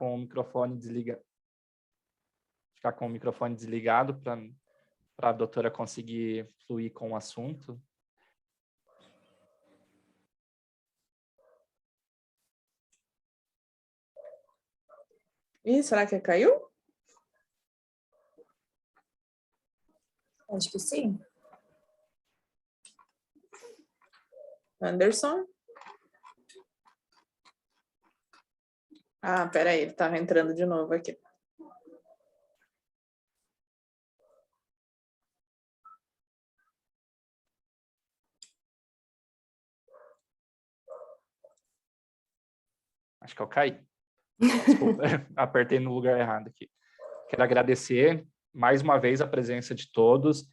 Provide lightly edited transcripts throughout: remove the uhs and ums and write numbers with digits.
com o microfone desligado. Ficar com o microfone desligado para a doutora conseguir fluir com o assunto. Ih, será que caiu? Acho que sim. Anderson? Ah, peraí, ele estava entrando de novo aqui. Acho que eu caí. Desculpa, apertei no lugar errado aqui. Quero agradecer mais uma vez a presença de todos.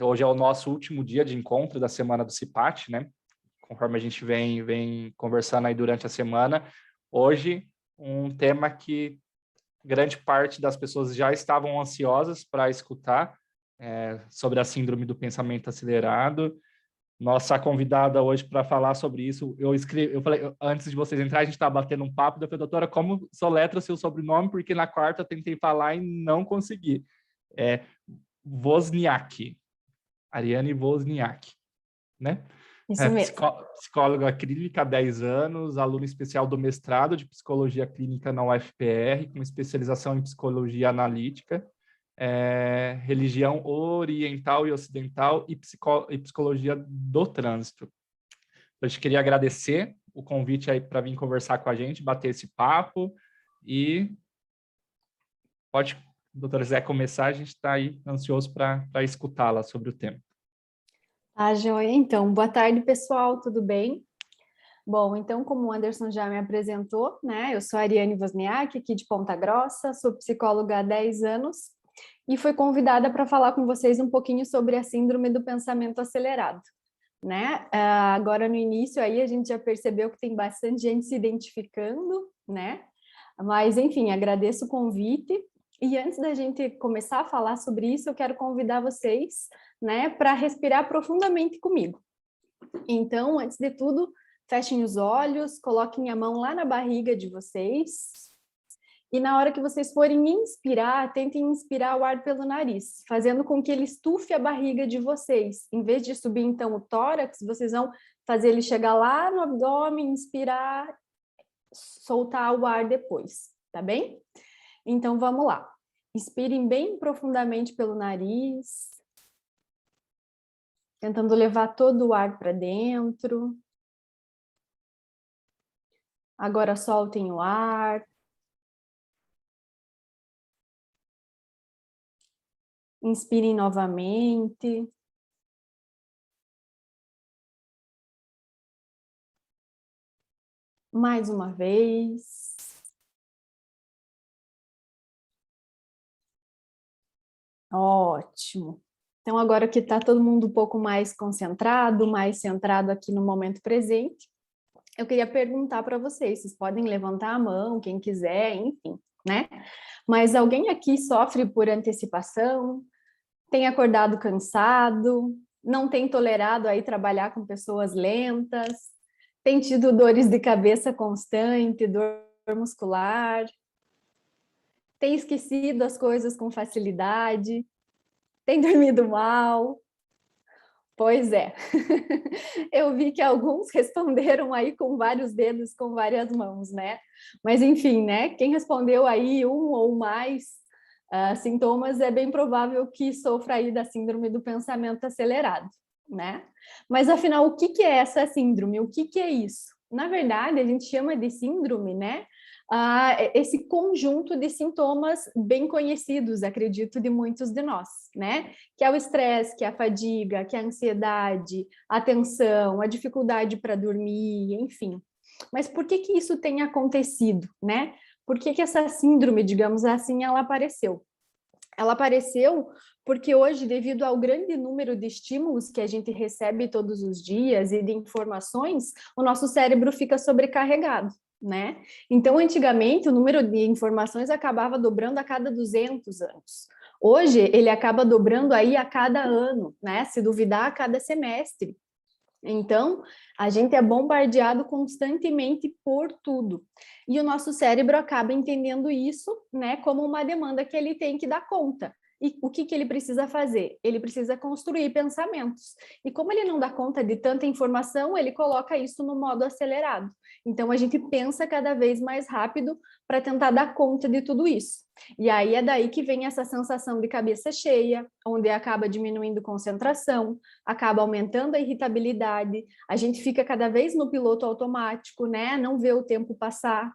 Hoje é o nosso último dia de encontro da Semana do CIPAT, né? Conforme a gente vem conversando aí durante a semana. Hoje, um tema que grande parte das pessoas já estavam ansiosas para escutar, sobre a síndrome do pensamento acelerado. Nossa convidada hoje para falar sobre isso, eu falei, antes de vocês entrarem, a gente estava batendo um papo, da doutora, como soletra o seu sobrenome, porque na quarta eu tentei falar e não consegui. Wozniak, Ariane Wozniak, né? Isso mesmo. Psicóloga clínica há 10 anos, aluna especial do mestrado de Psicologia Clínica na UFPR, com especialização em Psicologia Analítica, religião oriental e ocidental e psicologia do trânsito. A gente queria agradecer o convite aí para vir conversar com a gente, bater esse papo e pode, doutora, Zé, começar, a gente está aí ansioso para escutá-la sobre o tema. Joia. Então, boa tarde, pessoal, tudo bem? Bom, então, como o Anderson já me apresentou, né, eu sou a Ariane Wozniak, aqui de Ponta Grossa, sou psicóloga há 10 anos e fui convidada para falar com vocês um pouquinho sobre a síndrome do pensamento acelerado, né? Agora, no início, aí a gente já percebeu que tem bastante gente se identificando, né? Mas, enfim, agradeço o convite. E antes da gente começar a falar sobre isso, eu quero convidar vocês, né, para respirar profundamente comigo. Então, antes de tudo, fechem os olhos, coloquem a mão lá na barriga de vocês. E na hora que vocês forem inspirar, tentem inspirar o ar pelo nariz, fazendo com que ele estufe a barriga de vocês. Em vez de subir, então, o tórax, vocês vão fazer ele chegar lá no abdômen, inspirar, soltar o ar depois, tá bem? Então, vamos lá. Inspirem bem profundamente pelo nariz, tentando levar todo o ar para dentro. Agora soltem o ar. Inspirem novamente. Mais uma vez. Ótimo. Então, agora que está todo mundo um pouco mais concentrado, mais centrado aqui no momento presente, eu queria perguntar para vocês podem levantar a mão, quem quiser, enfim, né? Mas alguém aqui sofre por antecipação? Tem acordado cansado? Não tem tolerado aí trabalhar com pessoas lentas? Tem tido dores de cabeça constante, dor muscular? Tem esquecido as coisas com facilidade? Tem dormido mal? Pois é. Eu vi que alguns responderam aí com vários dedos, com várias mãos, né? Mas enfim, né? Quem respondeu aí um ou mais sintomas é bem provável que sofra aí da síndrome do pensamento acelerado, né? Mas afinal, o que é essa síndrome? O que é isso? Na verdade, a gente chama de síndrome, né? Esse conjunto de sintomas bem conhecidos, acredito, de muitos de nós, né? Que é o estresse, que é a fadiga, que é a ansiedade, a tensão, a dificuldade para dormir, enfim. Mas por que isso tem acontecido, né? Por que essa síndrome, digamos assim, ela apareceu? Ela apareceu porque hoje, devido ao grande número de estímulos que a gente recebe todos os dias e de informações, o nosso cérebro fica sobrecarregado, né? Então, antigamente, o número de informações acabava dobrando a cada 200 anos. Hoje, ele acaba dobrando aí a cada ano, né? Se duvidar, a cada semestre. Então, a gente é bombardeado constantemente por tudo. E o nosso cérebro acaba entendendo isso, né, como uma demanda que ele tem que dar conta. E o que ele precisa fazer? Ele precisa construir pensamentos. E como ele não dá conta de tanta informação, ele coloca isso no modo acelerado. Então, a gente pensa cada vez mais rápido para tentar dar conta de tudo isso. E aí é daí que vem essa sensação de cabeça cheia, onde acaba diminuindo concentração, acaba aumentando a irritabilidade, a gente fica cada vez no piloto automático, né? Não vê o tempo passar.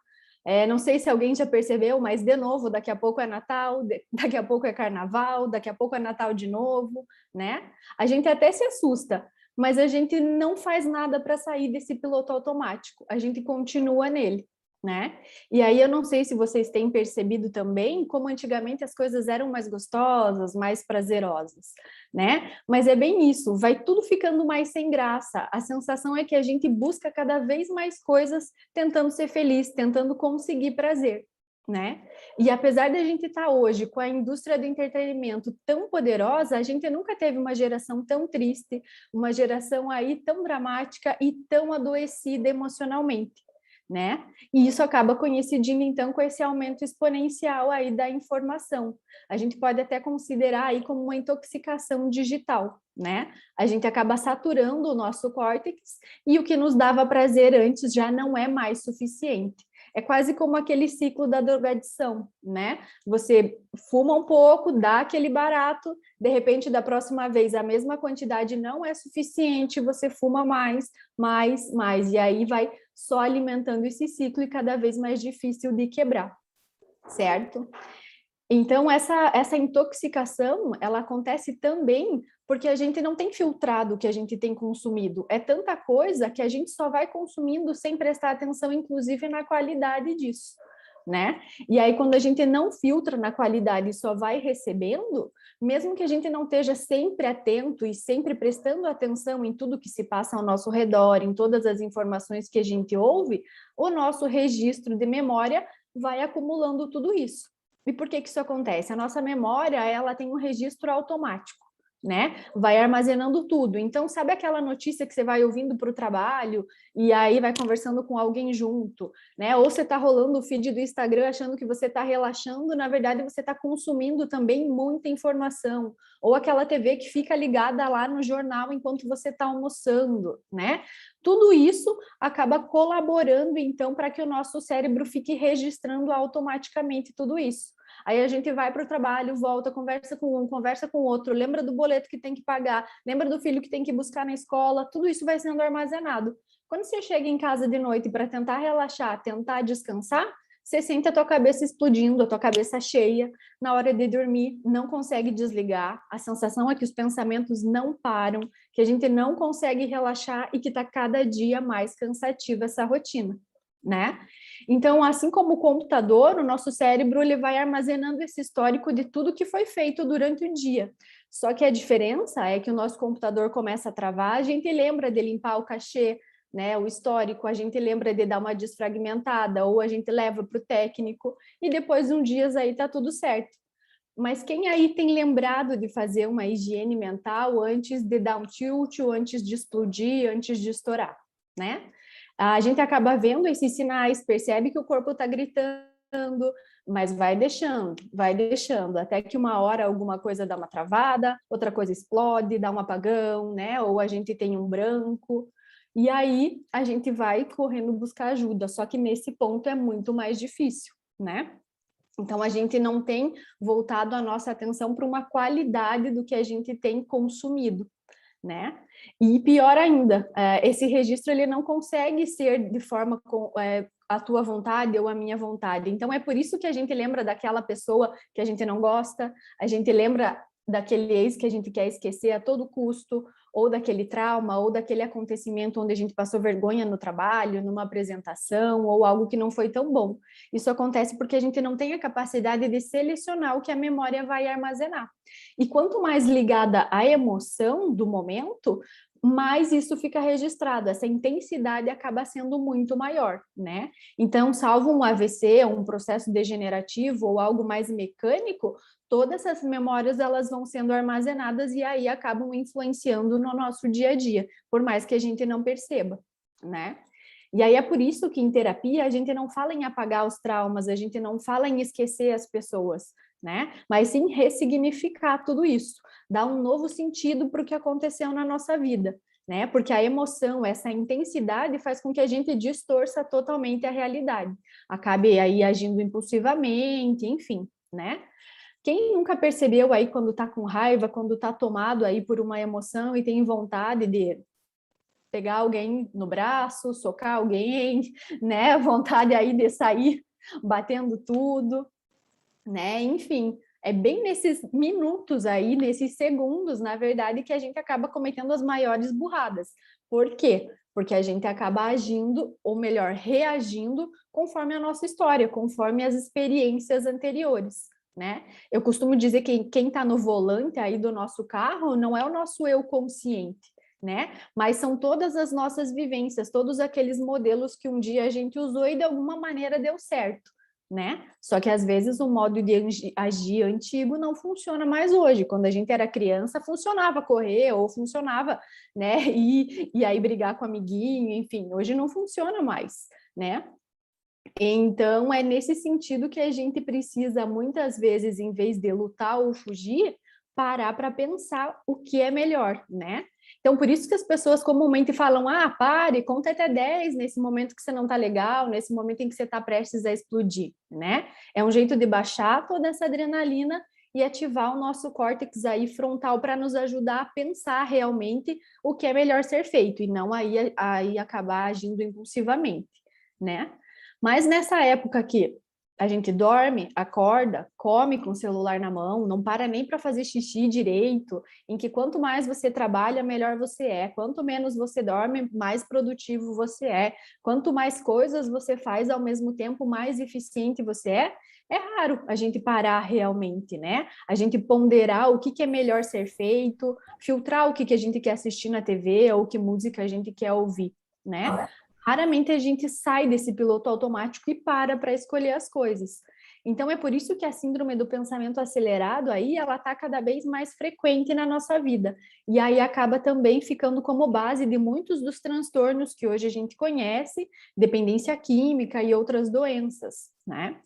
Não sei se alguém já percebeu, mas de novo, daqui a pouco é Natal, daqui a pouco é Carnaval, daqui a pouco é Natal de novo, né? A gente até se assusta, mas a gente não faz nada para sair desse piloto automático, a gente continua nele, né? E aí eu não sei se vocês têm percebido também como antigamente as coisas eram mais gostosas, mais prazerosas, né? Mas é bem isso, vai tudo ficando mais sem graça. A sensação é que a gente busca cada vez mais coisas tentando ser feliz, tentando conseguir prazer, né? E apesar de a gente estar hoje com a indústria do entretenimento tão poderosa, a gente nunca teve uma geração tão triste, uma geração aí tão dramática e tão adoecida emocionalmente, né? E isso acaba coincidindo, então, com esse aumento exponencial aí da informação. A gente pode até considerar aí como uma intoxicação digital, né? A gente acaba saturando o nosso córtex e o que nos dava prazer antes já não é mais suficiente. É quase como aquele ciclo da drogadição, né? Você fuma um pouco, dá aquele barato, de repente, da próxima vez, a mesma quantidade não é suficiente, você fuma mais, e aí vai só alimentando esse ciclo e cada vez mais difícil de quebrar, certo? Então, essa intoxicação, ela acontece também porque a gente não tem filtrado o que a gente tem consumido. É tanta coisa que a gente só vai consumindo sem prestar atenção, inclusive, na qualidade disso, né? E aí, quando a gente não filtra na qualidade e só vai recebendo, mesmo que a gente não esteja sempre atento e sempre prestando atenção em tudo que se passa ao nosso redor, em todas as informações que a gente ouve, o nosso registro de memória vai acumulando tudo isso. E por que isso acontece? A nossa memória, ela tem um registro automático, né? Vai armazenando tudo. Então, sabe aquela notícia que você vai ouvindo para o trabalho e aí vai conversando com alguém junto, né? Ou você está rolando o feed do Instagram achando que você está relaxando, na verdade você está consumindo também muita informação. Ou aquela TV que fica ligada lá no jornal enquanto você está almoçando, né? Tudo isso acaba colaborando, então, para que o nosso cérebro fique registrando automaticamente tudo isso. Aí a gente vai para o trabalho, volta, conversa com um, conversa com o outro, lembra do boleto que tem que pagar, lembra do filho que tem que buscar na escola, tudo isso vai sendo armazenado. Quando você chega em casa de noite para tentar relaxar, tentar descansar, você sente a tua cabeça explodindo, a tua cabeça cheia, na hora de dormir, não consegue desligar, a sensação é que os pensamentos não param, que a gente não consegue relaxar e que está cada dia mais cansativa essa rotina, né? Então, assim como o computador, o nosso cérebro ele vai armazenando esse histórico de tudo que foi feito durante o dia. Só que a diferença é que o nosso computador começa a travar, a gente lembra de limpar o cachê, né, o histórico, a gente lembra de dar uma desfragmentada, ou a gente leva para o técnico, e depois de uns dias aí tá tudo certo. Mas quem aí tem lembrado de fazer uma higiene mental antes de dar um tilt, antes de explodir, antes de estourar, né? A gente acaba vendo esses sinais, percebe que o corpo está gritando, mas vai deixando, até que uma hora alguma coisa dá uma travada, outra coisa explode, dá um apagão, né? Ou a gente tem um branco, e aí a gente vai correndo buscar ajuda, só que nesse ponto é muito mais difícil, né? Então, a gente não tem voltado a nossa atenção para uma qualidade do que a gente tem consumido, né? E pior ainda, esse registro ele não consegue ser de forma a tua vontade ou a minha vontade. Então, é por isso que a gente lembra daquela pessoa que a gente não gosta, a gente lembra daquele ex que a gente quer esquecer a todo custo, ou daquele trauma, ou daquele acontecimento onde a gente passou vergonha no trabalho, numa apresentação, ou algo que não foi tão bom. Isso acontece porque a gente não tem a capacidade de selecionar o que a memória vai armazenar. E quanto mais ligada à emoção do momento, mais isso fica registrado, essa intensidade acaba sendo muito maior, né? Então, salvo um AVC, um processo degenerativo ou algo mais mecânico, todas essas memórias elas vão sendo armazenadas e aí acabam influenciando no nosso dia a dia, por mais que a gente não perceba, né? E aí é por isso que em terapia a gente não fala em apagar os traumas, a gente não fala em esquecer as pessoas, né? Mas sim ressignificar tudo isso, dar um novo sentido para o que aconteceu na nossa vida, né? Porque a emoção, essa intensidade faz com que a gente distorça totalmente a realidade, acabe aí agindo impulsivamente, enfim, né? Quem nunca percebeu aí quando tá com raiva, quando tá tomado aí por uma emoção e tem vontade de pegar alguém no braço, socar alguém, né? Vontade aí de sair batendo tudo, né? Enfim, é bem nesses minutos aí, nesses segundos, na verdade, que a gente acaba cometendo as maiores burradas. Por quê? Porque a gente acaba agindo, ou melhor, reagindo conforme a nossa história, conforme as experiências anteriores, né? Eu costumo dizer que quem está no volante aí do nosso carro não é o nosso eu consciente, né? Mas são todas as nossas vivências, todos aqueles modelos que um dia a gente usou e de alguma maneira deu certo, né? Só que às vezes o modo de agir antigo não funciona mais hoje. Quando a gente era criança, funcionava correr ou funcionava, né? E aí brigar com o amiguinho, enfim, hoje não funciona mais, né? Então é nesse sentido que a gente precisa muitas vezes, em vez de lutar ou fugir, parar para pensar o que é melhor, né? Então, por isso que as pessoas comumente falam, pare, conta até 10 nesse momento que você não tá legal, nesse momento em que você está prestes a explodir, né? É um jeito de baixar toda essa adrenalina e ativar o nosso córtex aí frontal para nos ajudar a pensar realmente o que é melhor ser feito e não aí acabar agindo impulsivamente, né? Mas nessa época que a gente dorme, acorda, come com o celular na mão, não para nem para fazer xixi direito, em que quanto mais você trabalha, melhor você é, quanto menos você dorme, mais produtivo você é, quanto mais coisas você faz ao mesmo tempo, mais eficiente você é. É raro a gente parar realmente, né? A gente ponderar o que é melhor ser feito, filtrar o que a gente quer assistir na TV ou que música a gente quer ouvir, né? Raramente a gente sai desse piloto automático e para escolher as coisas. Então é por isso que a síndrome do pensamento acelerado aí, ela está cada vez mais frequente na nossa vida. E aí acaba também ficando como base de muitos dos transtornos que hoje a gente conhece, dependência química e outras doenças, né?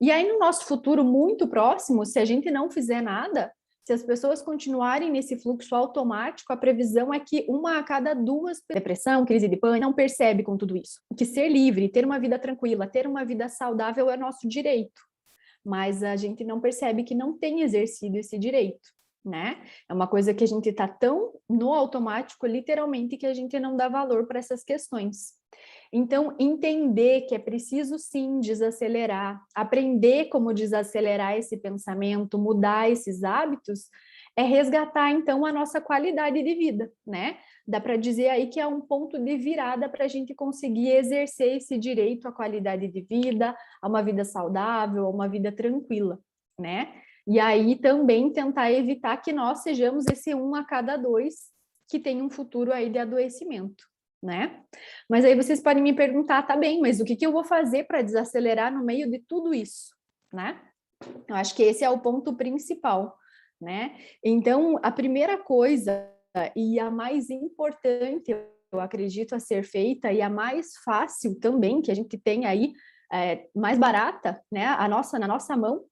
E aí no nosso futuro muito próximo, se a gente não fizer nada, se as pessoas continuarem nesse fluxo automático, a previsão é que 1 a cada 2 depressão, crise de pânico, não percebe com tudo isso. Que ser livre, ter uma vida tranquila, ter uma vida saudável é nosso direito. Mas a gente não percebe que não tem exercido esse direito, né? É uma coisa que a gente está tão no automático, literalmente, que a gente não dá valor para essas questões. Então, entender que é preciso sim desacelerar, aprender como desacelerar esse pensamento, mudar esses hábitos, é resgatar então a nossa qualidade de vida, né? Dá para dizer aí que é um ponto de virada para a gente conseguir exercer esse direito à qualidade de vida, a uma vida saudável, a uma vida tranquila, né? E aí também tentar evitar que nós sejamos esse 1 a cada 2 que tem um futuro aí de adoecimento, né? Mas aí vocês podem me perguntar, tá bem, mas o que eu vou fazer para desacelerar no meio de tudo isso, né? Eu acho que esse é o ponto principal, né? Então, a primeira coisa e a mais importante, eu acredito, a ser feita e a mais fácil também, que a gente tem aí, mais barata, né? Na nossa mão,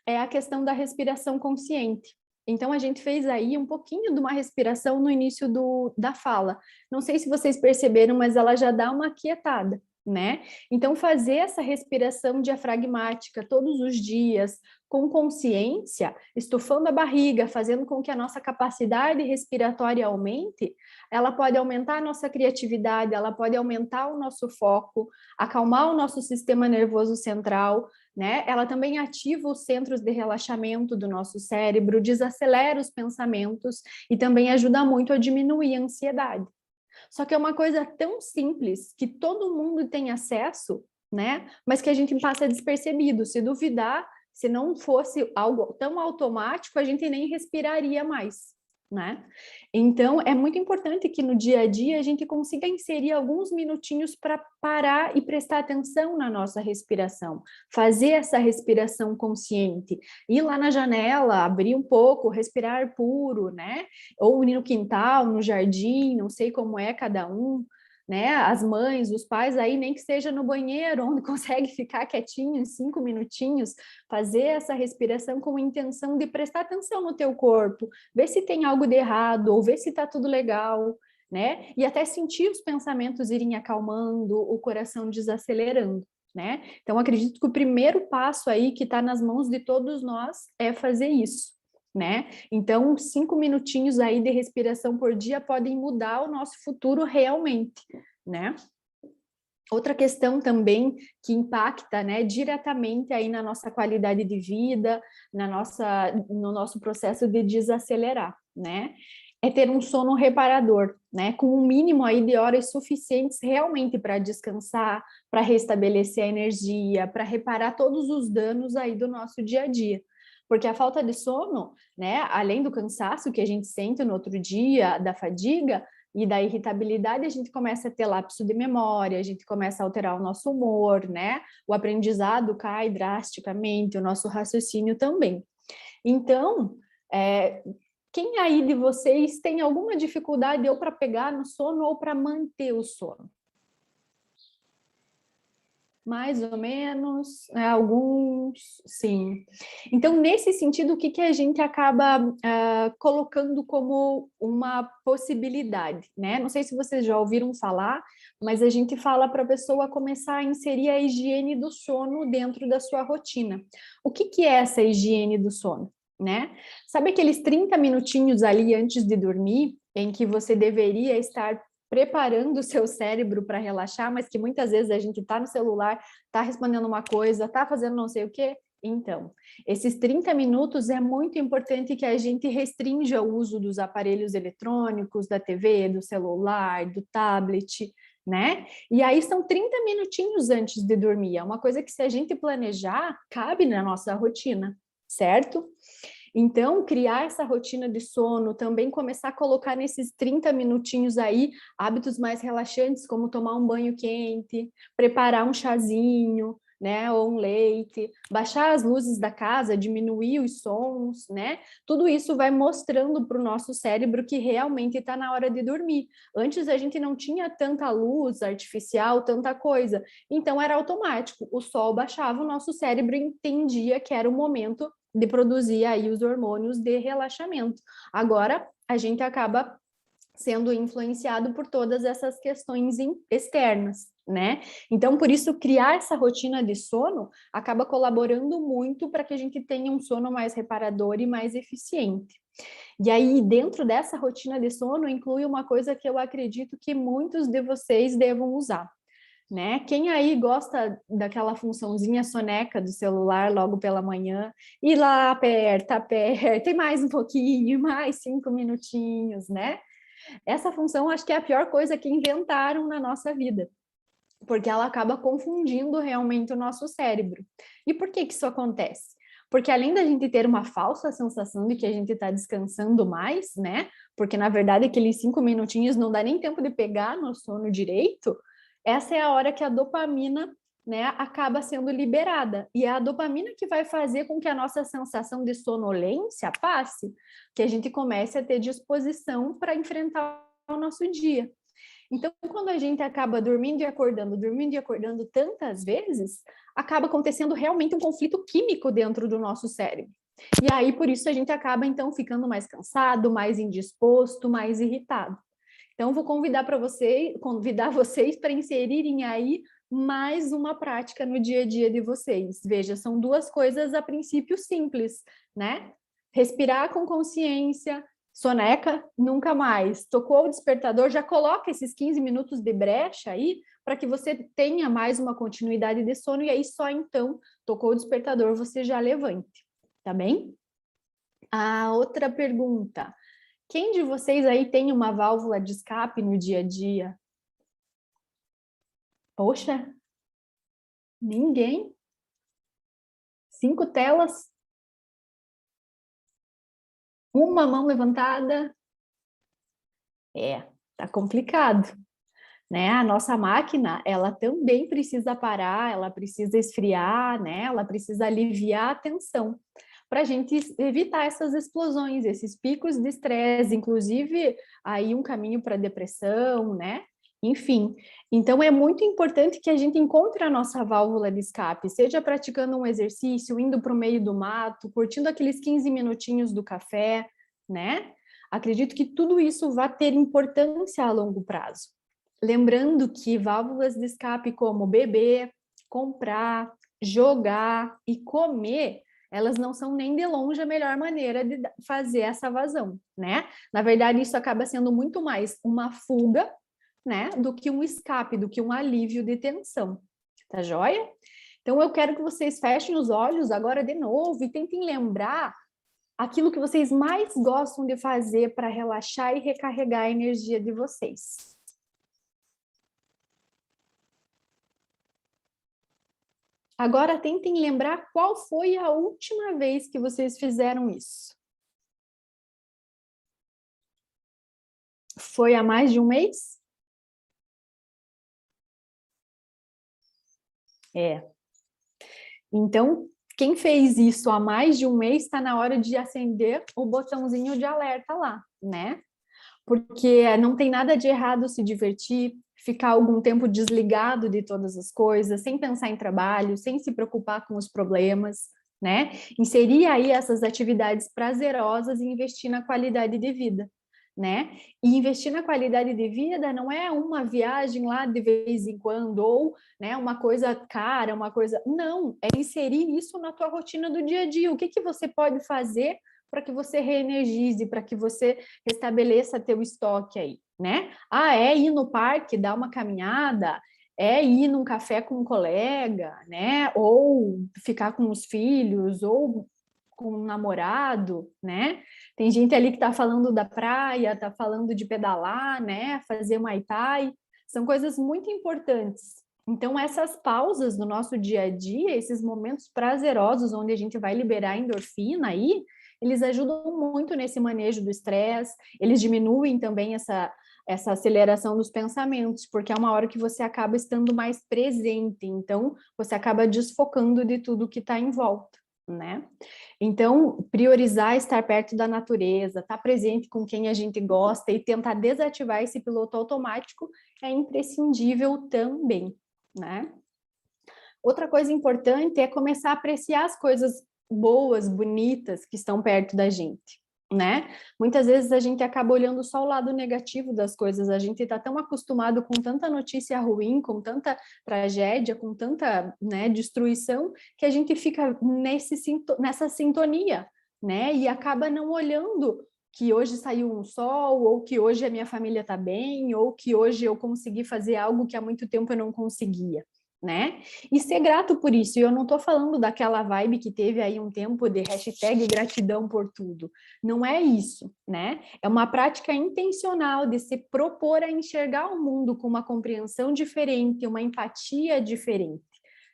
é a questão da respiração consciente. Então, a gente fez aí um pouquinho de uma respiração no início da fala. Não sei se vocês perceberam, mas ela já dá uma aquietada, né? Então, fazer essa respiração diafragmática todos os dias, com consciência, estufando a barriga, fazendo com que a nossa capacidade respiratória aumente, ela pode aumentar a nossa criatividade, ela pode aumentar o nosso foco, acalmar o nosso sistema nervoso central, né? Ela também ativa os centros de relaxamento do nosso cérebro, desacelera os pensamentos e também ajuda muito a diminuir a ansiedade. Só que é uma coisa tão simples que todo mundo tem acesso, né? Mas que a gente passa despercebido. Se duvidar, se não fosse algo tão automático, a gente nem respiraria mais, né? Então, é muito importante que no dia a dia a gente consiga inserir alguns minutinhos para parar e prestar atenção na nossa respiração, fazer essa respiração consciente, ir lá na janela, abrir um pouco, respirar ar puro, né? Ou ir no quintal, no jardim, não sei como é cada um, né? As mães, os pais aí, nem que seja no banheiro, onde consegue ficar quietinho em 5 minutinhos, fazer essa respiração com a intenção de prestar atenção no teu corpo, ver se tem algo de errado, ou ver se está tudo legal, né? E até sentir os pensamentos irem acalmando, o coração desacelerando, né? Então, acredito que o primeiro passo aí que está nas mãos de todos nós é fazer isso, né? Então, 5 minutinhos aí de respiração por dia podem mudar o nosso futuro realmente, né? Outra questão também que impacta, né, diretamente aí na nossa qualidade de vida, no nosso processo de desacelerar, né, é ter um sono reparador, né, com um mínimo aí de horas suficientes realmente para descansar, para restabelecer a energia, para reparar todos os danos aí do nosso dia a dia. Porque a falta de sono, né, além do cansaço que a gente sente no outro dia, da fadiga, e da irritabilidade, a gente começa a ter lapso de memória, a gente começa a alterar o nosso humor, né? O aprendizado cai drasticamente, o nosso raciocínio também. Então, quem aí de vocês tem alguma dificuldade ou para pegar no sono ou para manter o sono? Mais ou menos, alguns, sim. Então, nesse sentido, o que a gente acaba colocando como uma possibilidade, né? Não sei se vocês já ouviram falar, mas a gente fala para a pessoa começar a inserir a higiene do sono dentro da sua rotina. O que é essa higiene do sono, né? Sabe aqueles 30 minutinhos ali antes de dormir, em que você deveria estar preparando o seu cérebro para relaxar, mas que muitas vezes a gente está no celular, está respondendo uma coisa, está fazendo não sei o quê? Então, esses 30 minutos é muito importante que a gente restrinja o uso dos aparelhos eletrônicos, da TV, do celular, do tablet, né? E aí são 30 minutinhos antes de dormir. É uma coisa que, se a gente planejar, cabe na nossa rotina, certo? Então, criar essa rotina de sono, também começar a colocar nesses 30 minutinhos aí hábitos mais relaxantes, como tomar um banho quente, preparar um chazinho, né, ou um leite, baixar as luzes da casa, diminuir os sons, né? Tudo isso vai mostrando para o nosso cérebro que realmente está na hora de dormir. Antes a gente não tinha tanta luz artificial, tanta coisa, então era automático. O sol baixava, o nosso cérebro entendia que era o momento de produzir aí os hormônios de relaxamento. Agora, a gente acaba sendo influenciado por todas essas questões externas, né? Então, por isso, criar essa rotina de sono acaba colaborando muito para que a gente tenha um sono mais reparador e mais eficiente. E aí, dentro dessa rotina de sono, inclui uma coisa que eu acredito que muitos de vocês devam usar, né? Quem aí gosta daquela funçãozinha soneca do celular logo pela manhã, ir lá, aperta, e mais um pouquinho, mais 5 minutinhos, né? Essa função acho que é a pior coisa que inventaram na nossa vida, porque ela acaba confundindo realmente o nosso cérebro. E por que isso acontece? Porque além da gente ter uma falsa sensação de que a gente está descansando mais, né? Porque na verdade aqueles 5 minutinhos não dá nem tempo de pegar no sono direito. Essa é a hora que a dopamina, né, acaba sendo liberada. E é a dopamina que vai fazer com que a nossa sensação de sonolência passe, que a gente comece a ter disposição para enfrentar o nosso dia. Então, quando a gente acaba dormindo e acordando tantas vezes, acaba acontecendo realmente um conflito químico dentro do nosso cérebro. E aí, por isso, a gente acaba, então, ficando mais cansado, mais indisposto, mais irritado. Então, vou convidar vocês para inserirem aí mais uma prática no dia a dia de vocês. Veja, são duas coisas a princípio simples, né? Respirar com consciência, soneca, nunca mais. Tocou o despertador, já coloca esses 15 minutos de brecha aí para que você tenha mais uma continuidade de sono e aí só então, tocou o despertador, você já levante, tá bem? A outra pergunta. Quem de vocês aí tem uma válvula de escape no dia a dia? Poxa, ninguém? 5 telas? Uma mão levantada? Tá complicado, né? A nossa máquina, ela também precisa parar, ela precisa esfriar, né? Ela precisa aliviar a tensão para a gente evitar essas explosões, esses picos de estresse, inclusive aí um caminho para depressão, né? Enfim, então é muito importante que a gente encontre a nossa válvula de escape, seja praticando um exercício, indo para o meio do mato, curtindo aqueles 15 minutinhos do café, né? Acredito que tudo isso vai ter importância a longo prazo. Lembrando que válvulas de escape como beber, comprar, jogar e comer, elas não são nem de longe a melhor maneira de fazer essa vazão, né? Na verdade, isso acaba sendo muito mais uma fuga, né, do que um escape, do que um alívio de tensão, tá joia? Então, eu quero que vocês fechem os olhos agora de novo e tentem lembrar aquilo que vocês mais gostam de fazer para relaxar e recarregar a energia de vocês. Agora tentem lembrar qual foi a última vez que vocês fizeram isso. Foi há mais de um mês? Então, quem fez isso há mais de um mês, está na hora de acender o botãozinho de alerta lá, né? Porque não tem nada de errado se divertir, ficar algum tempo desligado de todas as coisas, sem pensar em trabalho, sem se preocupar com os problemas, né? Inserir aí essas atividades prazerosas e investir na qualidade de vida, né? E investir na qualidade de vida não é uma viagem lá de vez em quando, ou, né, uma coisa cara, uma coisa... Não, é inserir isso na tua rotina do dia a dia. O que que você pode fazer para que você reenergize, para que você restabeleça teu estoque aí, né? É ir no parque, dar uma caminhada, é ir num café com um colega, né? Ou ficar com os filhos, ou com um namorado, né? Tem gente ali que está falando da praia, está falando de pedalar, né? Fazer Muay Thai, são coisas muito importantes. Então, essas pausas no nosso dia a dia, esses momentos prazerosos onde a gente vai liberar endorfina aí, eles ajudam muito nesse manejo do estresse, eles diminuem também essa aceleração dos pensamentos, porque é uma hora que você acaba estando mais presente, então você acaba desfocando de tudo que está em volta, né? Então, priorizar estar perto da natureza, estar presente com quem a gente gosta e tentar desativar esse piloto automático é imprescindível também, né? Outra coisa importante é começar a apreciar as coisas boas, bonitas que estão perto da gente, né? Muitas vezes a gente acaba olhando só o lado negativo das coisas, a gente está tão acostumado com tanta notícia ruim, com tanta tragédia, com tanta, né, destruição, que a gente fica nessa sintonia, né? E acaba não olhando que hoje saiu um sol, ou que hoje a minha família está bem, ou que hoje eu consegui fazer algo que há muito tempo eu não conseguia, né? E ser grato por isso. E eu não estou falando daquela vibe que teve aí um tempo de hashtag gratidão por tudo. Não é isso, né? É uma prática intencional de se propor a enxergar o mundo com uma compreensão diferente, uma empatia diferente,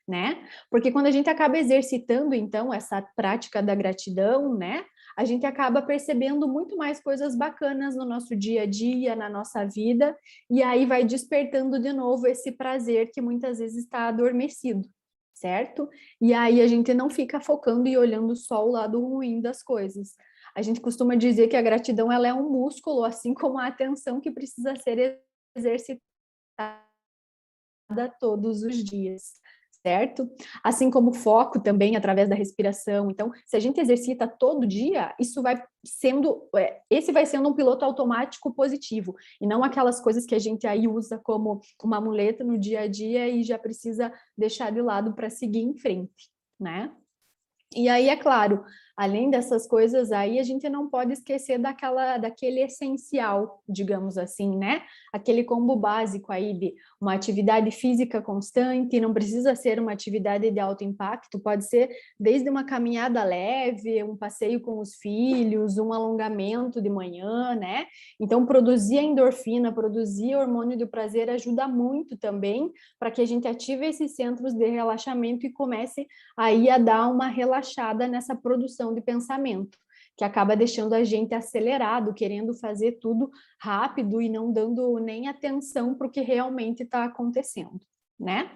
né? Porque quando a gente acaba exercitando, então, essa prática da gratidão, né? A gente acaba percebendo muito mais coisas bacanas no nosso dia a dia, na nossa vida, e aí vai despertando de novo esse prazer que muitas vezes está adormecido, certo? E aí a gente não fica focando e olhando só o lado ruim das coisas. A gente costuma dizer que a gratidão ela é um músculo, assim como a atenção que precisa ser exercitada todos os dias, certo? Assim como o foco também através da respiração. Então, se a gente exercita todo dia, isso vai sendo, esse vai sendo um piloto automático positivo, e não aquelas coisas que a gente aí usa como uma muleta no dia a dia e já precisa deixar de lado para seguir em frente, né? E aí, é claro, além dessas coisas aí, a gente não pode esquecer daquele essencial, digamos assim, né? Aquele combo básico aí de uma atividade física constante, não precisa ser uma atividade de alto impacto, pode ser desde uma caminhada leve, um passeio com os filhos, um alongamento de manhã, né? Então, produzir a endorfina, produzir hormônio do prazer ajuda muito também para que a gente ative esses centros de relaxamento e comece aí a dar uma relaxada nessa produção de pensamento. que acaba deixando a gente acelerado, querendo fazer tudo rápido e não dando nem atenção para o que realmente está acontecendo, né?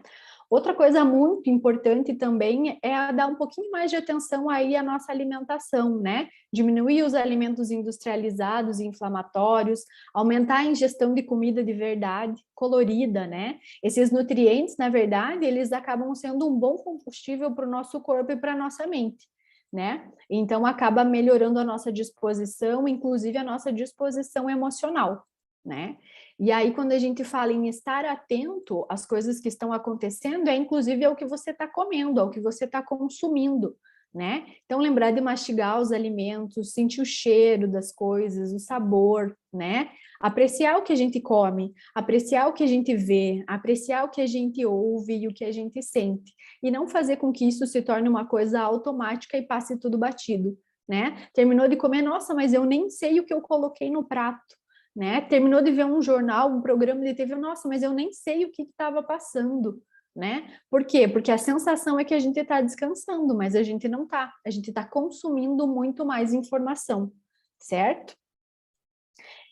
Outra coisa muito importante também é dar um pouquinho mais de atenção aí à nossa alimentação, né? Diminuir os alimentos industrializados e inflamatórios, aumentar a ingestão de comida de verdade, colorida, né? Esses nutrientes, na verdade, eles acabam sendo um bom combustível para o nosso corpo e para a nossa mente, né? Então, acaba melhorando a nossa disposição, inclusive a nossa disposição emocional, né? E aí, quando a gente fala em estar atento às coisas que estão acontecendo, é inclusive ao que você está comendo, ao que você está consumindo, né? Então, lembrar de mastigar os alimentos, sentir o cheiro das coisas, o sabor, né? Apreciar o que a gente come, apreciar o que a gente vê, apreciar o que a gente ouve e o que a gente sente. E não fazer com que isso se torne uma coisa automática e passe tudo batido, né? Terminou de comer, nossa, mas eu nem sei o que eu coloquei no prato. Né? Terminou de ver um jornal, um programa de TV, nossa, mas eu nem sei o que estava passando, né? Por quê? Porque a sensação é que a gente está descansando, mas a gente não está. A gente está consumindo muito mais informação, certo?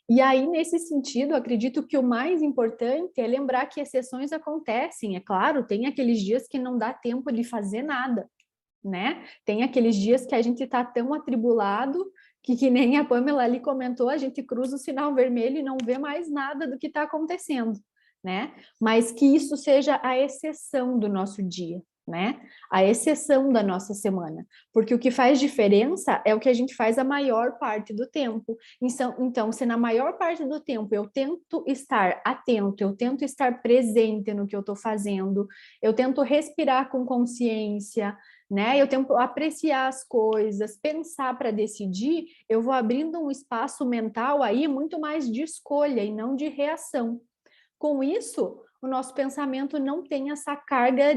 E aí, nesse sentido, acredito que o mais importante é lembrar que exceções acontecem. É claro, tem aqueles dias que não dá tempo de fazer nada, né? Tem aqueles dias que a gente está tão atribulado que nem a Pamela ali comentou, a gente cruza o sinal vermelho e não vê mais nada do que está acontecendo, né? Mas que isso seja a exceção do nosso dia, né? A exceção da nossa semana, porque o que faz diferença é o que a gente faz a maior parte do tempo. Então, se na maior parte do tempo eu tento estar atento, eu tento estar presente no que eu estou fazendo, eu tento respirar com consciência, né? Eu tento apreciar as coisas, pensar para decidir, eu vou abrindo um espaço mental aí muito mais de escolha e não de reação. Com isso, o nosso pensamento não tem essa carga.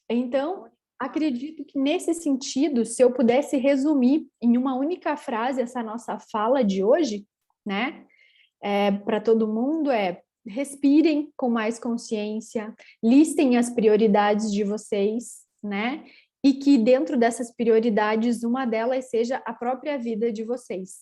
Então, acredito que nesse sentido, se eu pudesse resumir em uma única frase essa nossa fala de hoje, né? Para todo mundo respirem com mais consciência, listem as prioridades de vocês, né? E que dentro dessas prioridades, uma delas seja a própria vida de vocês.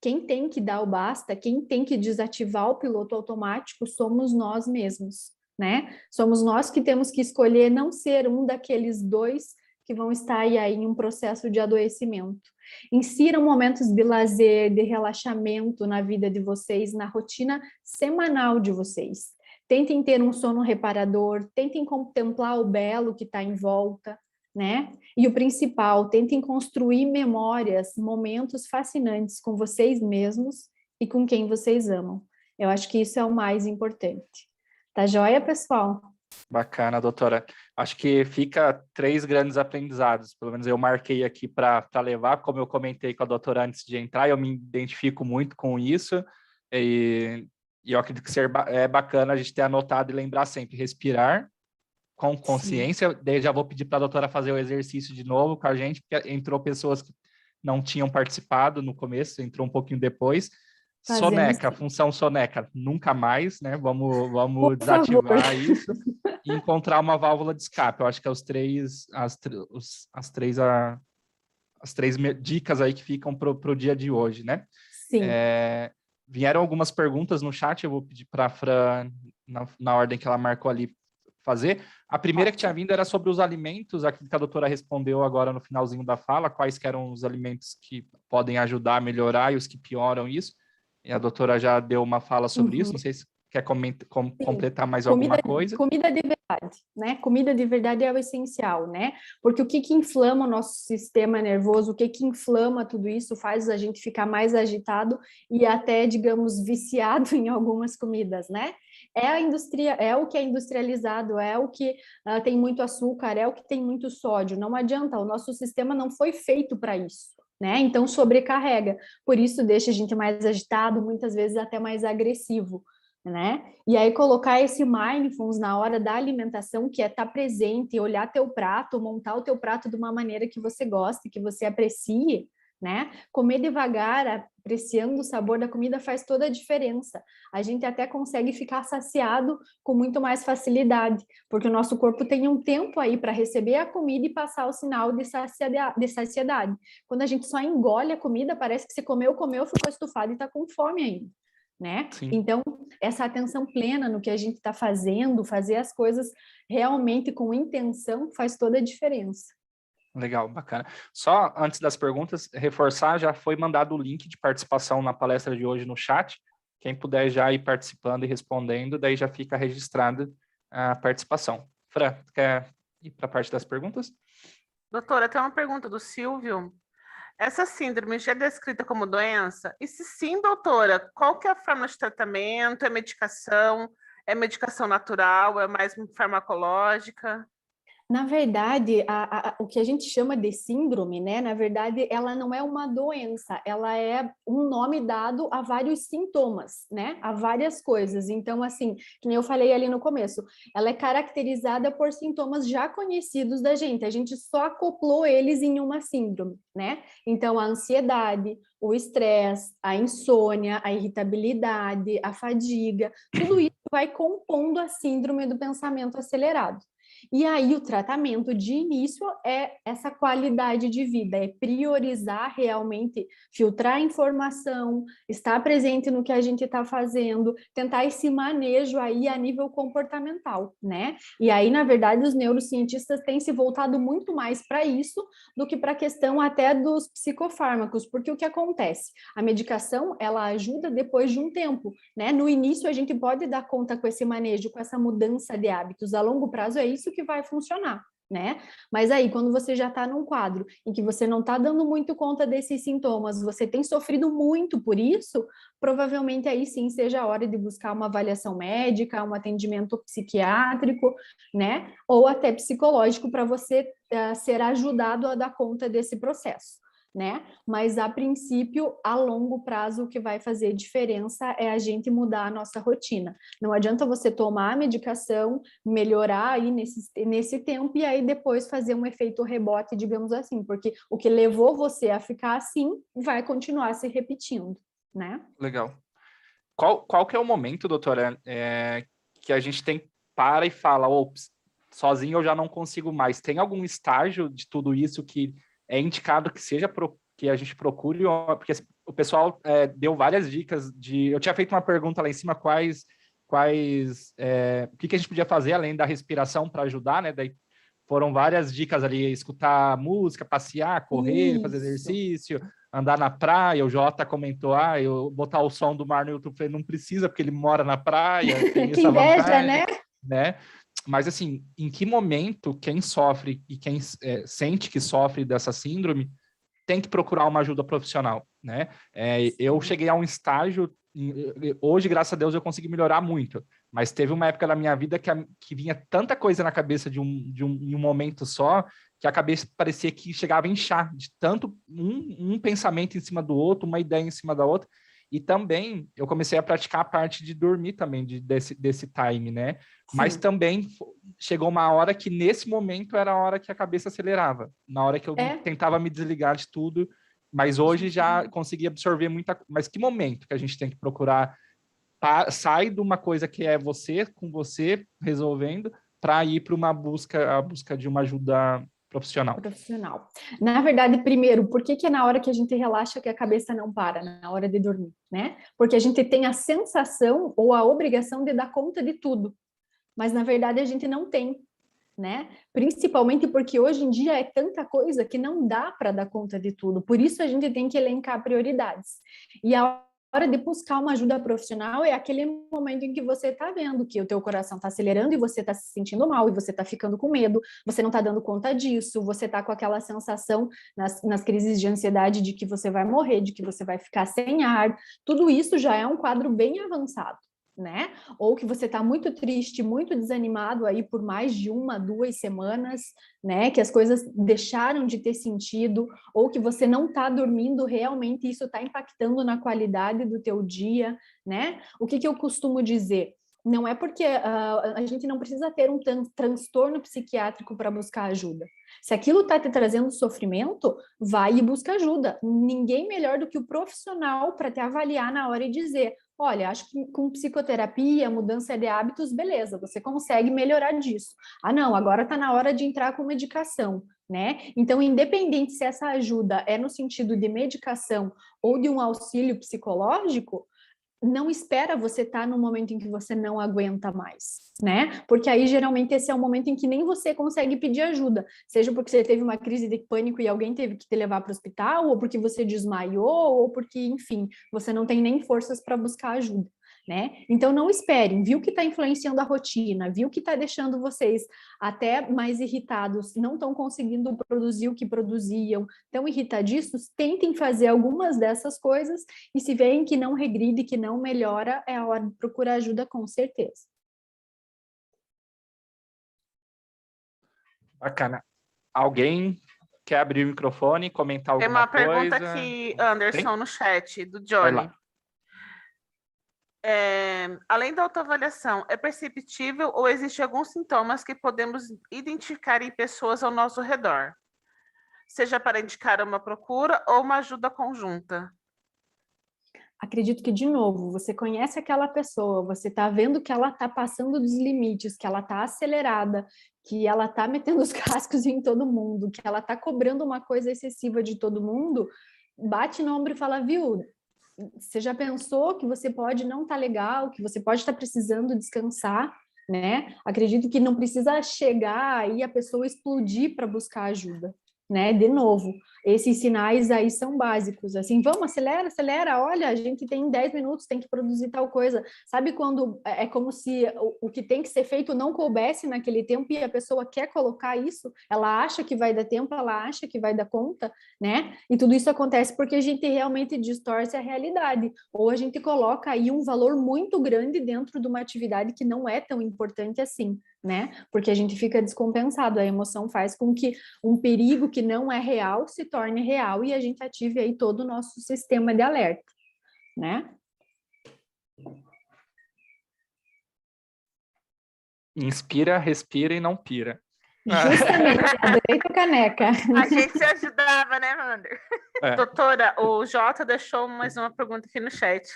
Quem tem que dar o basta, quem tem que desativar o piloto automático somos nós mesmos, né? Somos nós que temos que escolher não ser um daqueles dois que vão estar aí em um processo de adoecimento. Insiram momentos de lazer, de relaxamento na vida de vocês, na rotina semanal de vocês. Tentem ter um sono reparador, tentem contemplar o belo que está em volta, né? E o principal, tentem construir memórias, momentos fascinantes com vocês mesmos e com quem vocês amam. Eu acho que isso é o mais importante. Tá joia, pessoal? Bacana, doutora. Acho que fica 3 grandes aprendizados, pelo menos eu marquei aqui para levar, como eu comentei com a doutora antes de entrar, eu me identifico muito com isso, e eu acredito que é bacana a gente ter anotado e lembrar sempre, respirar com consciência. Sim. Daí já vou pedir para a doutora fazer o exercício de novo com a gente, porque entrou pessoas que não tinham participado no começo, entrou um pouquinho depois. Soneca, função soneca, nunca mais, né? Vamos desativar isso e encontrar uma válvula de escape. Eu acho que é as três dicas aí que ficam para o dia de hoje, né? Sim. Vieram algumas perguntas no chat, eu vou pedir para a Fran, na ordem que ela marcou ali, fazer. A primeira que tinha vindo era sobre os alimentos, aquilo que a doutora respondeu agora no finalzinho da fala, quais que eram os alimentos que podem ajudar a melhorar e os que pioram isso. E a doutora já deu uma fala sobre isso, não sei se quer completar mais alguma coisa. Comida de verdade, né? Comida de verdade é o essencial, né? Porque o que inflama o nosso sistema nervoso, o que inflama tudo isso, faz a gente ficar mais agitado e até, digamos, viciado em algumas comidas, né? É o que é industrializado, é o que tem muito açúcar, é o que tem muito sódio. Não adianta, o nosso sistema não foi feito para isso, né? Então sobrecarrega. Por isso deixa a gente mais agitado, muitas vezes até mais agressivo, né? E aí colocar esse mindfulness na hora da alimentação, que é estar presente, olhar teu prato, montar o teu prato de uma maneira que você goste, que você aprecie, né? Comer devagar, apreciando o sabor da comida faz toda a diferença. A gente até consegue ficar saciado com muito mais facilidade, porque o nosso corpo tem um tempo aí para receber a comida e passar o sinal de saciedade. Quando a gente só engole a comida, parece que você comeu, ficou estufado e está com fome ainda, né? Sim. Então, essa atenção plena no que a gente está fazendo, fazer as coisas realmente com intenção, faz toda a diferença. Legal, bacana. Só antes das perguntas, reforçar, já foi mandado o link de participação na palestra de hoje no chat. Quem puder já ir participando e respondendo, daí já fica registrada a participação. Fran, quer ir para a parte das perguntas? Doutora, tem uma pergunta do Silvio. Essa síndrome já é descrita como doença? E se sim, doutora, qual que é a forma de tratamento? É medicação? É medicação natural? É mais farmacológica? Na verdade, o que a gente chama de síndrome, né? Na verdade, ela não é uma doença, ela é um nome dado a vários sintomas, né? A várias coisas. Então, assim, que nem eu falei ali no começo, ela é caracterizada por sintomas já conhecidos da gente. A gente só acoplou eles em uma síndrome, né? Então, a ansiedade, o estresse, a insônia, a irritabilidade, a fadiga, tudo isso vai compondo a síndrome do pensamento acelerado. E aí o tratamento de início é essa qualidade de vida, é priorizar realmente, filtrar a informação, estar presente no que a gente está fazendo, tentar esse manejo aí a nível comportamental, né? E aí, na verdade, os neurocientistas têm se voltado muito mais para isso do que para a questão até dos psicofármacos, porque o que acontece? A medicação, ela ajuda depois de um tempo, né? No início, a gente pode dar conta com esse manejo, com essa mudança de hábitos. A longo prazo, é isso que vai funcionar, né? Mas aí, quando você já está num quadro em que você não está dando muito conta desses sintomas, você tem sofrido muito por isso, provavelmente aí sim seja a hora de buscar uma avaliação médica, um atendimento psiquiátrico, né? Ou até psicológico para você ser ajudado a dar conta desse processo, né? Mas a princípio, a longo prazo, o que vai fazer diferença é a gente mudar a nossa rotina. Não adianta você tomar a medicação, melhorar aí nesse tempo e aí depois fazer um efeito rebote, digamos assim, porque o que levou você a ficar assim vai continuar se repetindo, né? Legal. Qual que é o momento, doutora, que a gente para e fala, ops, sozinho eu já não consigo mais. Tem algum estágio de tudo isso que é indicado que seja que a gente procure, porque o pessoal deu várias dicas eu tinha feito uma pergunta lá em cima, o que a gente podia fazer além da respiração para ajudar, né? Daí foram várias dicas ali, escutar música, passear, correr, fazer exercício, andar na praia. O Jota comentou, eu botar o som do mar no YouTube, falei, não precisa, porque ele mora na praia, tem Que essa inveja, vantagem, né? Mas, assim, em que momento quem sofre e quem sente que sofre dessa síndrome tem que procurar uma ajuda profissional, né? Eu cheguei a um estágio, hoje, graças a Deus, eu consegui melhorar muito, mas teve uma época da minha vida que vinha tanta coisa na cabeça em um momento só, que a cabeça parecia que chegava a inchar, de tanto um pensamento em cima do outro, uma ideia em cima da outra. E também eu comecei a praticar a parte de dormir também, desse time, né? Sim. Mas também chegou uma hora que nesse momento era a hora que a cabeça acelerava, na hora que eu tentava me desligar de tudo, mas hoje já consegui absorver muita coisa. Mas que momento que a gente tem que procurar? Sai de uma coisa que é você, com você, resolvendo, para ir para a busca de uma ajuda profissional. Na verdade, primeiro, por que é na hora que a gente relaxa que a cabeça não para, na hora de dormir, né? Porque a gente tem a sensação ou a obrigação de dar conta de tudo, mas na verdade a gente não tem, né? Principalmente porque hoje em dia é tanta coisa que não dá para dar conta de tudo, por isso a gente tem que elencar prioridades. E a hora de buscar uma ajuda profissional é aquele momento em que você está vendo que o teu coração está acelerando e você está se sentindo mal, e você está ficando com medo, você não está dando conta disso, você está com aquela sensação nas crises de ansiedade de que você vai morrer, de que você vai ficar sem ar. Tudo isso já é um quadro bem avançado, né? Ou que você está muito triste, muito desanimado aí por mais de 1, 2 semanas, né? Que as coisas deixaram de ter sentido, ou que você não está dormindo realmente, isso está impactando na qualidade do teu dia, né? O que eu costumo dizer? Não é porque a gente não precisa ter um transtorno psiquiátrico para buscar ajuda. Se aquilo está te trazendo sofrimento, vai e busca ajuda. Ninguém melhor do que o profissional para te avaliar na hora e dizer, olha, acho que com psicoterapia, mudança de hábitos, beleza, você consegue melhorar disso. Ah, não, agora está na hora de entrar com medicação, né? Então, independente se essa ajuda é no sentido de medicação ou de um auxílio psicológico, não espera você estar no momento em que você não aguenta mais, né? Porque aí, geralmente, esse é o momento em que nem você consegue pedir ajuda, seja porque você teve uma crise de pânico e alguém teve que te levar para o hospital, ou porque você desmaiou, ou porque, enfim, você não tem nem forças para buscar ajuda, né? Então, não esperem, viu que está influenciando a rotina, viu que está deixando vocês até mais irritados, não estão conseguindo produzir o que produziam, tão irritadiços, tentem fazer algumas dessas coisas e se veem que não regride, que não melhora, é a hora de procurar ajuda com certeza. Bacana. Alguém quer abrir o microfone, comentar Tem alguma uma pergunta coisa? aqui, Anderson, Tem? no chat, do Vai Johnny. lá. Além da autoavaliação, é perceptível ou existe alguns sintomas que podemos identificar em pessoas ao nosso redor? Seja para indicar uma procura ou uma ajuda conjunta. Acredito que, de novo, você conhece aquela pessoa, você está vendo que ela está passando dos limites, que ela está acelerada, que ela está metendo os cascos em todo mundo, que ela está cobrando uma coisa excessiva de todo mundo, bate no ombro e fala, viu, você já pensou que você pode não estar legal, que você pode estar precisando descansar, né? Acredito que não precisa chegar aí a pessoa explodir para buscar ajuda, né? De novo, esses sinais aí são básicos, assim, vamos, acelera, acelera, olha, a gente tem 10 minutos, tem que produzir tal coisa. Sabe quando é como se o que tem que ser feito não coubesse naquele tempo e a pessoa quer colocar isso, ela acha que vai dar tempo, ela acha que vai dar conta, né? E tudo isso acontece porque a gente realmente distorce a realidade, ou a gente coloca aí um valor muito grande dentro de uma atividade que não é tão importante assim, né? Porque a gente fica descompensado, a emoção faz com que um perigo que não é real se torne real e a gente ative aí todo o nosso sistema de alerta, né? Inspira, respira e não pira. Justamente, adorei tua caneca. A gente se ajudava, né, Wander? É. Doutora, o Jota deixou mais uma pergunta aqui no chat.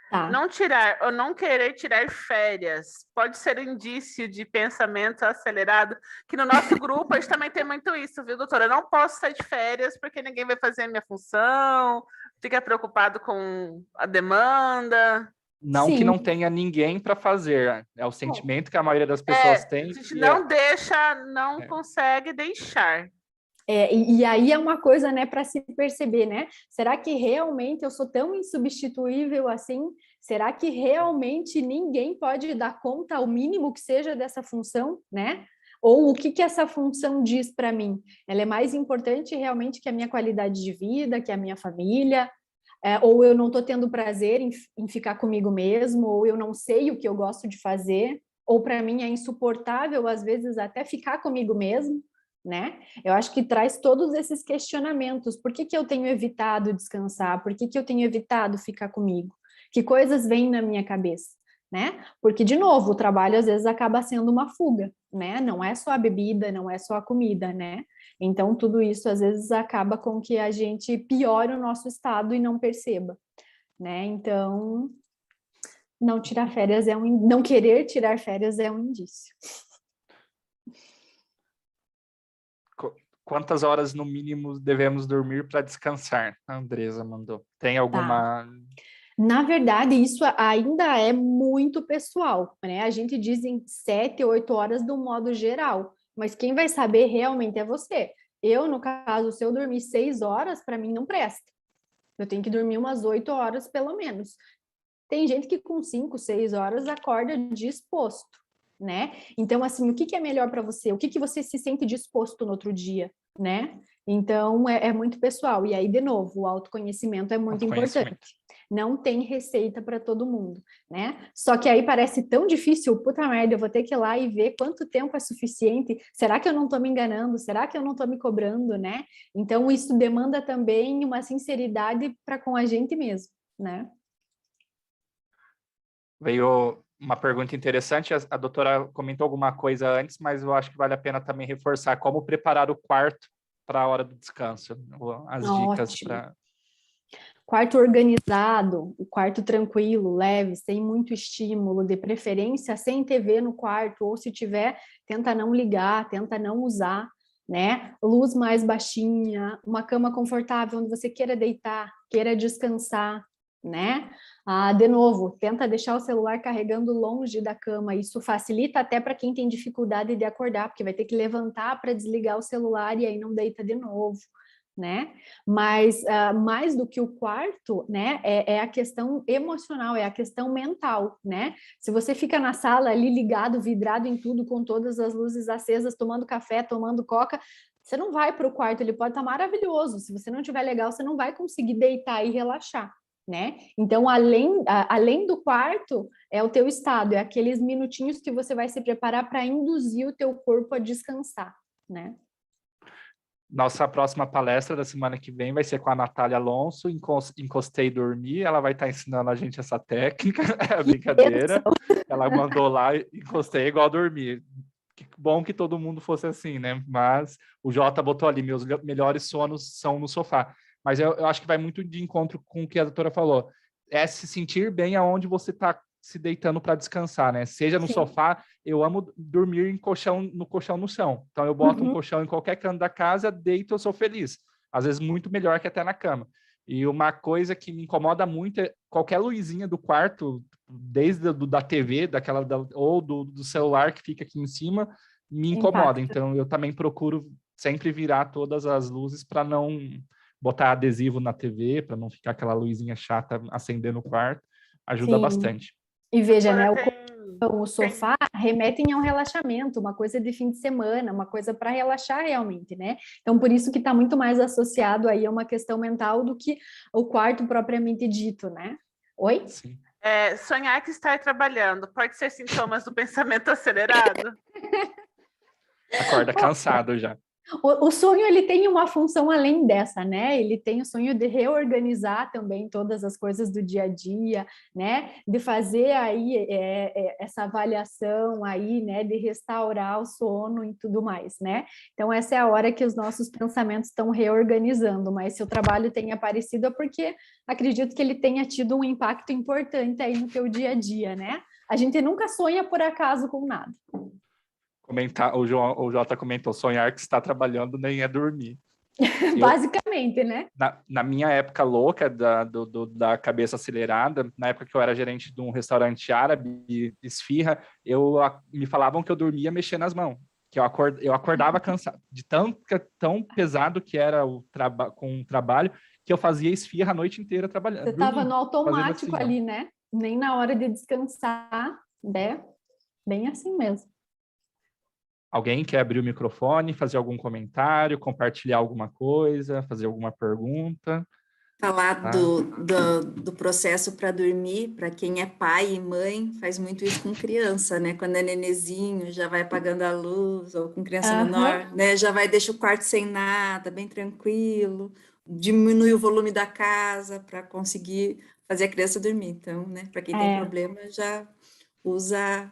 Tá. Não tirar ou não querer tirar férias pode ser um indício de pensamento acelerado, que no nosso grupo a gente também tem muito isso, viu, doutora? Eu não posso sair de férias porque ninguém vai fazer a minha função, fica preocupado com a demanda. Não Sim. que não tenha ninguém para fazer, é o sentimento que a maioria das pessoas tem. A gente que não deixa, não consegue deixar. E aí é uma coisa, né, para se perceber, né? Será que realmente eu sou tão insubstituível assim? Será que realmente ninguém pode dar conta ao mínimo que seja dessa função, né? Ou o que essa função diz para mim? Ela é mais importante realmente que a minha qualidade de vida, que a minha família? Ou eu não estou tendo prazer em ficar comigo mesmo, ou eu não sei o que eu gosto de fazer, ou para mim é insuportável, às vezes, até ficar comigo mesmo, né? Eu acho que traz todos esses questionamentos. Por que eu tenho evitado descansar? Por que eu tenho evitado ficar comigo? Que coisas vêm na minha cabeça, né? Porque, de novo, o trabalho às vezes acaba sendo uma fuga, né? Não é só a bebida, não é só a comida, né? Então, tudo isso às vezes acaba com que a gente piore o nosso estado e não perceba, né? Então, não tirar férias não querer tirar férias é um indício. Quantas horas no mínimo devemos dormir para descansar? A Andresa mandou. Tem alguma... Na verdade, isso ainda é muito pessoal, né? A gente diz em 7, 8 horas do modo geral, mas quem vai saber realmente é você. Eu, no caso, se eu dormir 6 horas, para mim não presta. Eu tenho que dormir umas 8 horas, pelo menos. Tem gente que com 5, 6 horas acorda disposto, né? Então, assim, o que é melhor para você? O que você se sente disposto no outro dia, né? Então, é muito pessoal. E aí, de novo, o autoconhecimento é muito importante. Não tem receita para todo mundo, né? Só que aí parece tão difícil, puta merda, eu vou ter que ir lá e ver quanto tempo é suficiente. Será que eu não estou me enganando? Será que eu não estou me cobrando, né? Então, isso demanda também uma sinceridade para com a gente mesmo, né? Veio uma pergunta interessante. A doutora comentou alguma coisa antes, mas eu acho que vale a pena também reforçar como preparar o quarto para a hora do descanso. As dicas Ótimo. para... Quarto organizado, o quarto tranquilo, leve, sem muito estímulo, de preferência sem TV no quarto, ou se tiver, tenta não ligar, tenta não usar, né? Luz mais baixinha, uma cama confortável onde você queira deitar, queira descansar, né? De novo, tenta deixar o celular carregando longe da cama, isso facilita até para quem tem dificuldade de acordar, porque vai ter que levantar para desligar o celular e aí não deita de novo, né? Mas mais do que o quarto, né, é a questão emocional, é a questão mental, né? Se você fica na sala ali ligado, vidrado em tudo, com todas as luzes acesas, tomando café, tomando coca, você não vai para o quarto, ele pode estar maravilhoso. Se você não estiver legal, você não vai conseguir deitar e relaxar, né? Então, além do quarto, é o teu estado, é aqueles minutinhos que você vai se preparar para induzir o teu corpo a descansar, né? Nossa próxima palestra da semana que vem vai ser com a Natália Alonso, Encostei e Dormi. Ela vai estar ensinando a gente essa técnica, é brincadeira. Ela mandou lá, encostei igual dormir. Que bom que todo mundo fosse assim, né? Mas o Jota botou ali, meus melhores sonos são no sofá. Mas eu acho que vai muito de encontro com o que a doutora falou. É se sentir bem aonde você está se deitando para descansar, né? Seja no sofá, eu amo dormir no colchão no chão. Então eu boto um colchão em qualquer canto da casa, deito, eu sou feliz. Às vezes muito melhor que até na cama. E uma coisa que me incomoda muito é qualquer luzinha do quarto, desde da TV, ou do celular que fica aqui em cima, me incomoda. Então eu também procuro sempre virar todas as luzes para não botar adesivo na TV, para não ficar aquela luzinha chata acendendo o quarto. Ajuda bastante. E veja, né, o sofá remetem a um relaxamento, uma coisa de fim de semana, uma coisa para relaxar realmente, né? Então, por isso que está muito mais associado aí a uma questão mental do que o quarto propriamente dito, né? Oi? Sim. Sonhar que está trabalhando pode ser sintomas do pensamento acelerado? Acorda cansado já. O sonho, ele tem uma função além dessa, né? Ele tem o sonho de reorganizar também todas as coisas do dia a dia, né? De fazer aí essa avaliação aí, né? De restaurar o sono e tudo mais, né? Então, essa é a hora que os nossos pensamentos estão reorganizando, mas se o trabalho tem aparecido é porque acredito que ele tenha tido um impacto importante aí no teu dia a dia, né? A gente nunca sonha por acaso com nada. O Jota comentou, sonhar que está trabalhando nem é dormir. Basicamente, né? Na minha época louca da cabeça acelerada, na época que eu era gerente de um restaurante árabe, esfirra, me falavam que eu dormia mexendo as mãos, que eu acordava cansado, de tão pesado que era com o trabalho, que eu fazia esfirra a noite inteira trabalhando. Você estava no automático assim, ali, né? Nem na hora de descansar, né? Bem assim mesmo. Alguém quer abrir o microfone, fazer algum comentário, compartilhar alguma coisa, fazer alguma pergunta? Falar do processo para dormir, para quem é pai e mãe, faz muito isso com criança, né? Quando é nenezinho, já vai apagando a luz, ou com criança menor, né? Já vai, deixa o quarto sem nada, bem tranquilo, diminui o volume da casa para conseguir fazer a criança dormir. Então, né? Para quem tem problema, já usa.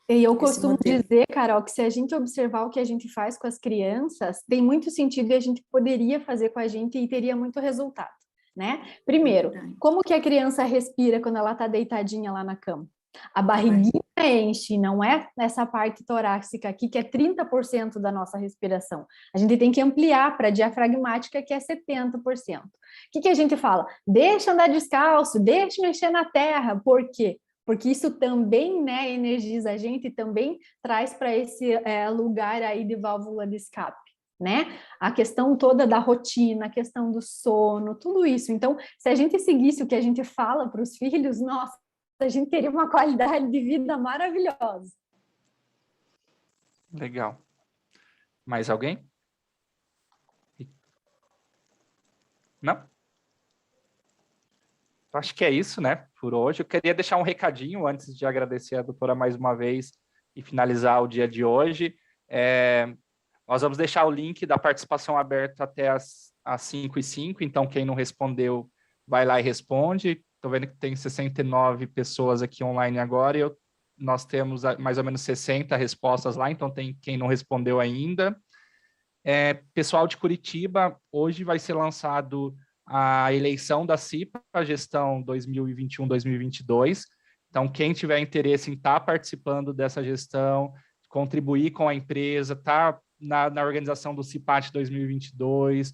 E eu costumo dizer, Carol, que se a gente observar o que a gente faz com as crianças, tem muito sentido e a gente poderia fazer com a gente e teria muito resultado, né? Primeiro, como que a criança respira quando ela está deitadinha lá na cama? A barriguinha enche, não é essa parte torácica aqui, que é 30% da nossa respiração. A gente tem que ampliar para a diafragmática, que é 70%. O que a gente fala? Deixa andar descalço, deixa mexer na terra. Por quê? Porque isso também, né, energiza a gente e também traz para esse lugar aí de válvula de escape, né? A questão toda da rotina, a questão do sono, tudo isso. Então, se a gente seguisse o que a gente fala para os filhos, nossa, a gente teria uma qualidade de vida maravilhosa. Legal. Mais alguém? Não? Acho que é isso, né, por hoje. Eu queria deixar um recadinho antes de agradecer a doutora mais uma vez e finalizar o dia de hoje. Nós vamos deixar o link da participação aberta até às 5h05, então quem não respondeu, vai lá e responde. Estou vendo que tem 69 pessoas aqui online agora e nós temos mais ou menos 60 respostas lá, então tem quem não respondeu ainda. Pessoal de Curitiba, hoje vai ser lançado a eleição da CIPA, a gestão 2021-2022. Então, quem tiver interesse em estar participando dessa gestão, contribuir com a empresa, estar na organização do CIPAT 2022,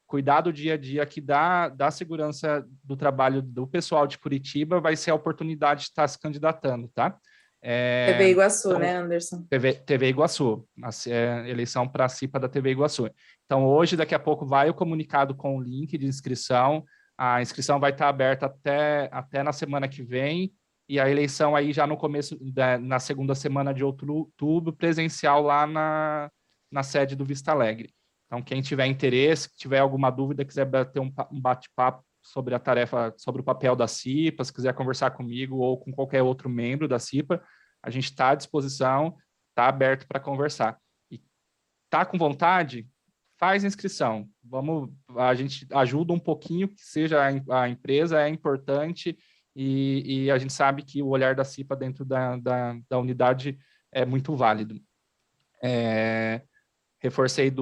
cuidar do dia a dia aqui da segurança do trabalho do pessoal de Curitiba, vai ser a oportunidade de estar se candidatando, tá? TV Iguaçu, então, né, Anderson? TV Iguaçu, eleição para a CIPA da TV Iguaçu. Então, hoje, daqui a pouco, vai o comunicado com o link de inscrição. A inscrição vai estar aberta até na semana que vem, e a eleição aí já no começo, na segunda semana de outubro, presencial lá na sede do Vista Alegre. Então, quem tiver interesse, tiver alguma dúvida, quiser ter um bate-papo sobre a tarefa, sobre o papel da CIPA, se quiser conversar comigo ou com qualquer outro membro da CIPA, a gente está à disposição, está aberto para conversar. E está com vontade? Faz inscrição. A gente ajuda um pouquinho, que seja a empresa, é importante, e a gente sabe que o olhar da CIPA dentro da unidade é muito válido. Reforcei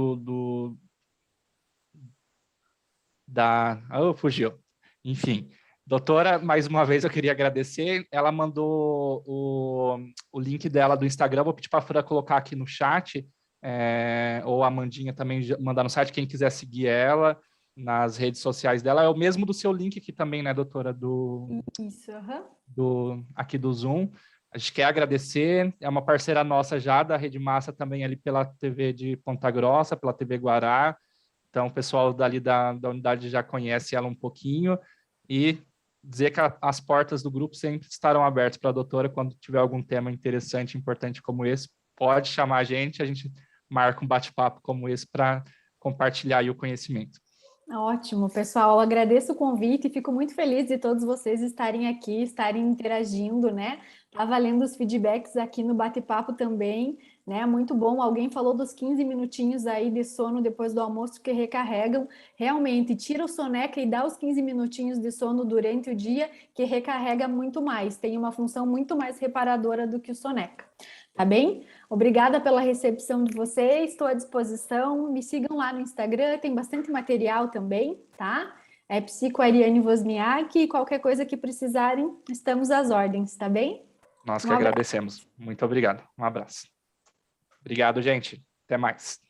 fugiu. Enfim, doutora, mais uma vez eu queria agradecer. Ela mandou o link dela do Instagram, vou pedir para a Fran colocar aqui no chat, ou a Amandinha também mandar no site, quem quiser seguir ela nas redes sociais dela. É o mesmo do seu link aqui também, né, doutora? Isso, aqui do Zoom. A gente quer agradecer, é uma parceira nossa já da Rede Massa, também ali pela TV de Ponta Grossa, pela TV Guará. Então, o pessoal dali da unidade já conhece ela um pouquinho. E dizer que as portas do grupo sempre estarão abertas para a doutora quando tiver algum tema interessante, importante como esse. Pode chamar a gente marca um bate-papo como esse para compartilhar aí o conhecimento. Ótimo, pessoal. Eu agradeço o convite e fico muito feliz de todos vocês estarem aqui, estarem interagindo, né? Tá valendo os feedbacks aqui no bate-papo também, né? Muito bom. Alguém falou dos 15 minutinhos aí de sono depois do almoço que recarregam. Realmente, tira o soneca e dá os 15 minutinhos de sono durante o dia, que recarrega muito mais. Tem uma função muito mais reparadora do que o soneca. Tá bem? Obrigada pela recepção de vocês, estou à disposição. Me sigam lá no Instagram, tem bastante material também, tá? É Psico Ariane Wozniak, e qualquer coisa que precisarem, estamos às ordens, tá bem? Nós que agradecemos. Muito obrigado. Um abraço. Obrigado, gente. Até mais.